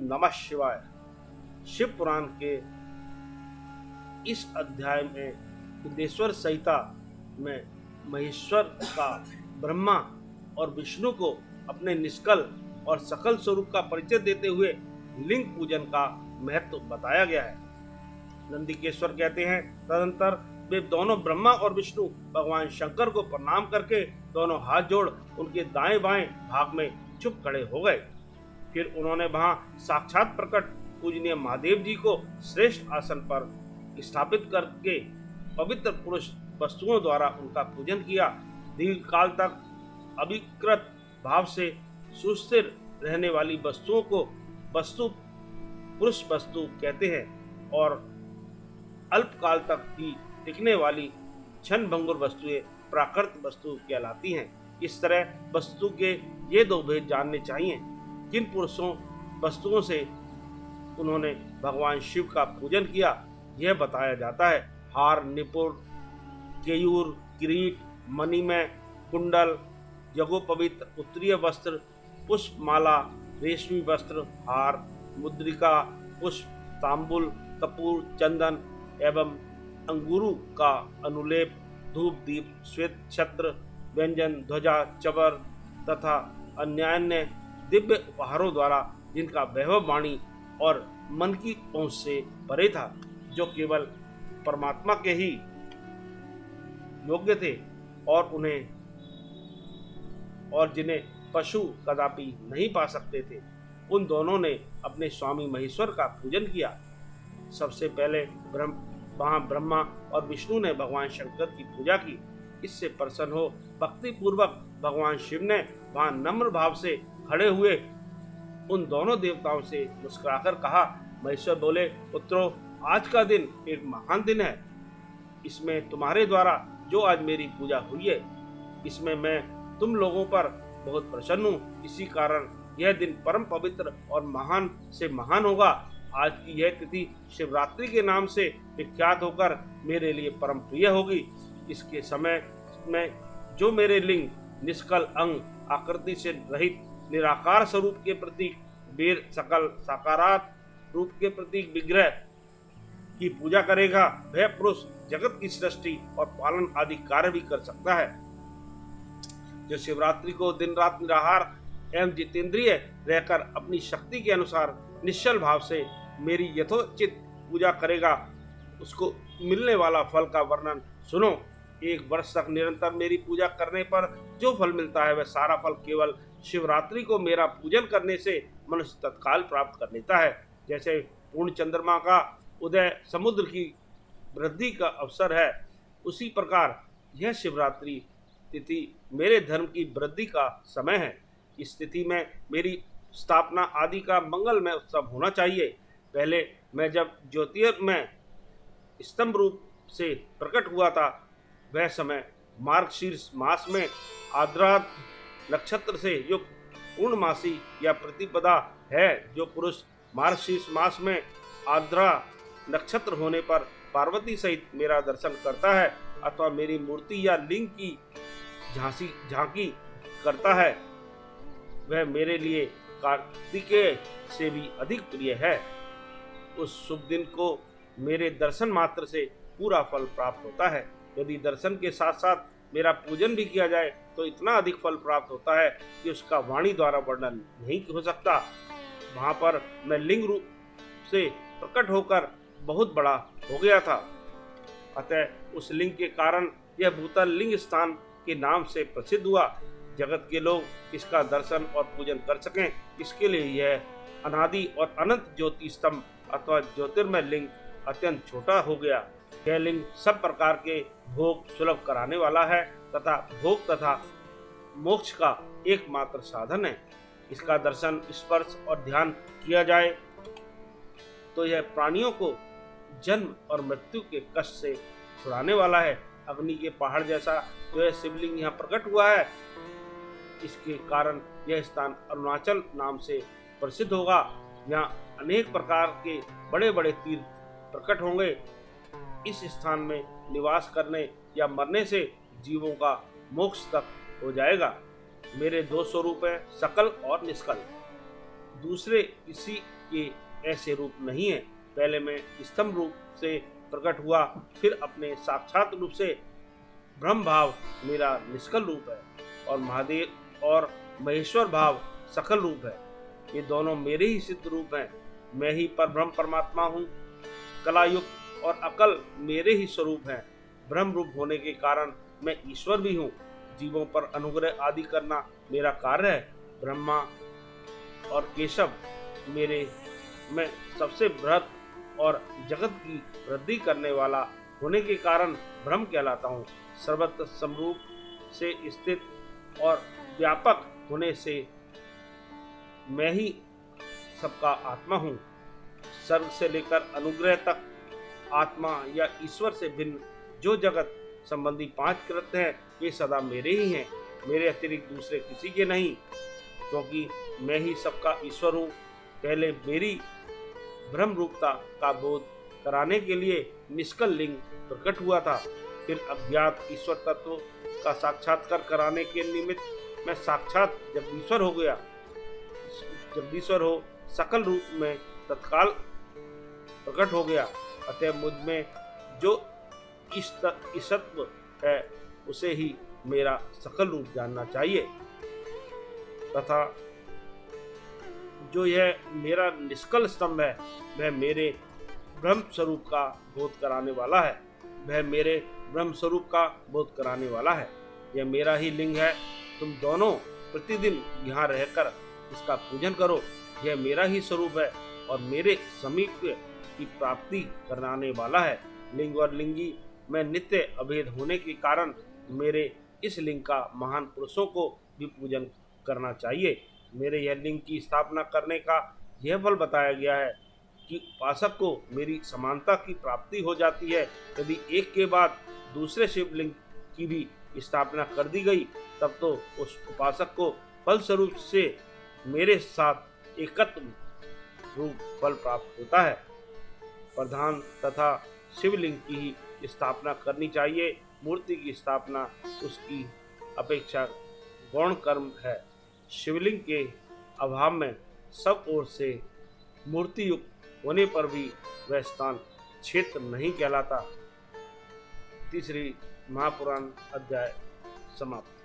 नमः शिवाय। शिव पुराण के इस अध्याय में बुद्धेश्वर संहिता में महेश्वर का ब्रह्मा और विष्णु को अपने निष्कल और सकल स्वरूप का परिचय देते हुए लिंग पूजन का महत्व बताया गया है। नंदिकेश्वर कहते हैं, तदंतर वे दोनों ब्रह्मा और विष्णु भगवान शंकर को प्रणाम करके दोनों हाथ जोड़ उनके दाएं बाएं भाग में चुप खड़े हो गए। फिर उन्होंने वहां साक्षात प्रकट पूजनीय महादेव जी को श्रेष्ठ आसन पर स्थापित करके पवित्र पुरुष वस्तुओं द्वारा उनका पूजन किया। दीर्घ काल तक अविकृत भाव से सुस्थिर रहने वाली वस्तुओं को वस्तु पुरुष वस्तु कहते हैं और अल्प काल तक ही टिकने वाली क्षण भंगुर वस्तुएं प्राकृत वस्तु कहलाती हैं। इस तरह वस्तु के ये दो भेद जानने चाहिए। किन पुरुषों वस्तुओं से उन्होंने भगवान शिव का पूजन किया यह बताया जाता है। हार, निपुण, केयूर, किरीट, मणिमय, कुंडल, यज्ञोपवीत उत्तरीय वस्त्र, पुष्पमाला, रेशमी वस्त्र, हार, मुद्रिका, पुष्प, तांबुल, कपूर, चंदन एवं अंगूरू का अनुलेप, धूप, दीप, श्वेत छत्र, व्यंजन, ध्वजा, चबर तथा अन्यान्य दिव्य उपहारों द्वारा जिनका वैभव वाणी और मन की पहुंच से परे था, जो केवल परमात्मा के ही योग्य थे और जिन्हें पशु कदापि नहीं पा सकते थे, उन दोनों ने अपने स्वामी महेश्वर का पूजन किया। सबसे पहले वहां ब्रह्मा और विष्णु ने भगवान शंकर की पूजा की। इससे प्रसन्न हो भक्ति पूर्वक भगवान शिव ने वहां नम्र भाव से खड़े हुए उन दोनों देवताओं से मुस्कुराकर कहा। महेश्वर बोले, पुत्रों, आज का दिन एक महान दिन है। इसमें तुम्हारे द्वारा जो आज मेरी पूजा हुई है, इसमें मैं तुम लोगों पर बहुत प्रसन्न हूँ। इसी कारण यह दिन परम पवित्र और महान से महान होगा। आज की यह तिथि शिवरात्रि के नाम से विख्यात होकर मेरे लिए परम प्रिय होगी। इसके समय में जो मेरे लिंग, निष्कल अंग, आकृति से रहित निराकार स्वरूप के प्रतीक वीर, सकल साकारात रूप के प्रतीक विग्रह की पूजा करेगा, वह पुरुष जगत की सृष्टि और पालन आदि कार्य भी कर सकता है। जो शिवरात्रि को दिन रात निराहार एवं जितेंद्रिय रहकर अपनी शक्ति के अनुसार निश्चल भाव से मेरी यथोचित पूजा करेगा, उसको मिलने वाला फल का वर्णन सुनो। 1 वर्ष तक निरंतर मेरी पूजा करने पर जो फल मिलता है, वह सारा फल केवल शिवरात्रि को मेरा पूजन करने से मनुष्य तत्काल प्राप्त कर लेता है। जैसे पूर्ण चंद्रमा का उदय समुद्र की वृद्धि का अवसर है, उसी प्रकार यह शिवरात्रि तिथि मेरे धर्म की वृद्धि का समय है। इस तिथि में मेरी स्थापना आदि का मंगलमय उत्सव होना चाहिए। पहले मैं जब ज्योतिर्मय स्तंभ रूप से प्रकट हुआ था, वह समय मार्गशीर्ष मास में आद्रात नक्षत्र से युक्त पूर्णमासी या प्रतिपदा है। जो पुरुष मार्गशीर्ष मास में आद्रा नक्षत्र होने पर पार्वती सहित मेरा दर्शन करता है अथवा मेरी मूर्ति या लिंग की झांकी करता है, वह मेरे लिए कार्तिकेय से भी अधिक प्रिय है। उस शुभ दिन को मेरे दर्शन मात्र से पूरा फल प्राप्त होता है। यदि दर्शन के साथ साथ मेरा पूजन भी किया जाए तो इतना अधिक फल प्राप्त होता है कि उसका वाणी द्वारा वर्णन नहीं हो सकता। वहां पर मैं लिंग रूप से प्रकट होकर बहुत बड़ा हो गया था, अतः उस लिंग के कारण यह भूतल लिंग स्थान के नाम से प्रसिद्ध हुआ। जगत के लोग इसका दर्शन और पूजन कर सकें, इसके लिए यह अनादि और अनंत ज्योति स्तंभ अथवा ज्योतिर्मय लिंग अत्यंत छोटा हो गया। यह लिंग सब प्रकार के भोग सुलभ कराने वाला है तथा भोग तथा मोक्ष का एकमात्र साधन है। इसका दर्शन, स्पर्श और ध्यान किया जाए तो यह प्राणियों को जन्म और मृत्यु के कष्ट से छुड़ाने वाला है। अग्नि के पहाड़ जैसा जो है शिवलिंग यहाँ प्रकट हुआ है, इसके कारण यह स्थान अरुणाचल नाम से प्रसिद्ध होगा। यहाँ अनेक प्रकार के बड़े बड़े तीर्थ प्रकट होंगे। इस स्थान में निवास करने या मरने से जीवों का मोक्ष तक हो जाएगा। मेरे 2 स्वरूप हैं, सकल और निष्कल। दूसरे किसी के ऐसे रूप नहीं है। पहले मैं स्तंभ रूप से प्रकट हुआ, फिर अपने साक्षात रूप से ब्रह्म भाव मेरा निष्कल रूप है, और महादेव और महेश्वर भाव सकल रूप है। ये दोनों मेरे ही सिद्ध रूप हैं। मैं ही परब्रह्म परमात्मा हूँ। कलायुक्त और अकल मेरे ही स्वरूप हैं। ब्रह्म रूप होने के कारण मैं ईश्वर भी हूँ। जीवों पर अनुग्रह आदि करना मेरा कार्य है। ब्रह्मा और केशव मेरे मैं सबसे बृहत और जगत की वृद्धि करने वाला होने के कारण ब्रह्म कहलाता हूँ। सर्वत्र समरूप से स्थित और व्यापक होने से मैं ही सबका आत्मा हूँ। सर्ग से लेकर अनुग्रह तक आत्मा या ईश्वर से भिन्न जो जगत संबंधी 5 कृत्य हैं, ये सदा मेरे ही हैं। मेरे अतिरिक्त दूसरे किसी के नहीं, क्योंकि मैं ही सबका ईश्वर हूँ। पहले मेरी ब्रह्म रूपता का बोध कराने के लिए निष्कल लिंग प्रकट हुआ था। फिर अज्ञात ईश्वर तत्व का साक्षात्कार कराने के निमित्त मैं साक्षात जगदीश्वर हो गया। जगदीश्वर हो सकल रूप में तत्काल प्रकट हो गया। अतः मुझ में जो ईशत्व है उसे ही मेरा सकल रूप जानना चाहिए, तथा जो यह मेरा निष्कल स्तंभ है वह मेरे ब्रह्म स्वरूप का बोध कराने वाला है। वह मेरे ब्रह्म स्वरूप का बोध कराने वाला है। यह मेरा ही लिंग है। तुम दोनों प्रतिदिन यहाँ रहकर इसका पूजन करो। यह मेरा ही स्वरूप है और मेरे समीप की प्राप्ति कराने वाला है। लिंग और लिंगी में नित्य अभेद होने के कारण मेरे इस लिंग का महान पुरुषों को भी पूजन करना चाहिए। मेरे यह लिंग की स्थापना करने का यह फल बताया गया है कि उपासक को मेरी समानता की प्राप्ति हो जाती है। यदि एक के बाद दूसरे शिवलिंग की भी स्थापना कर दी गई, तब तो उस उपासक को फल स्वरूप से मेरे साथ एकत्व रूप फल प्राप्त होता है। प्रधान तथा शिवलिंग की ही स्थापना करनी चाहिए। मूर्ति की स्थापना उसकी अपेक्षा गौण कर्म है। शिवलिंग के अभाव में सब ओर से मूर्ति युक्त होने पर भी वह स्थान क्षेत्र नहीं कहलाता। तीसरी महापुराण अध्याय समाप्त।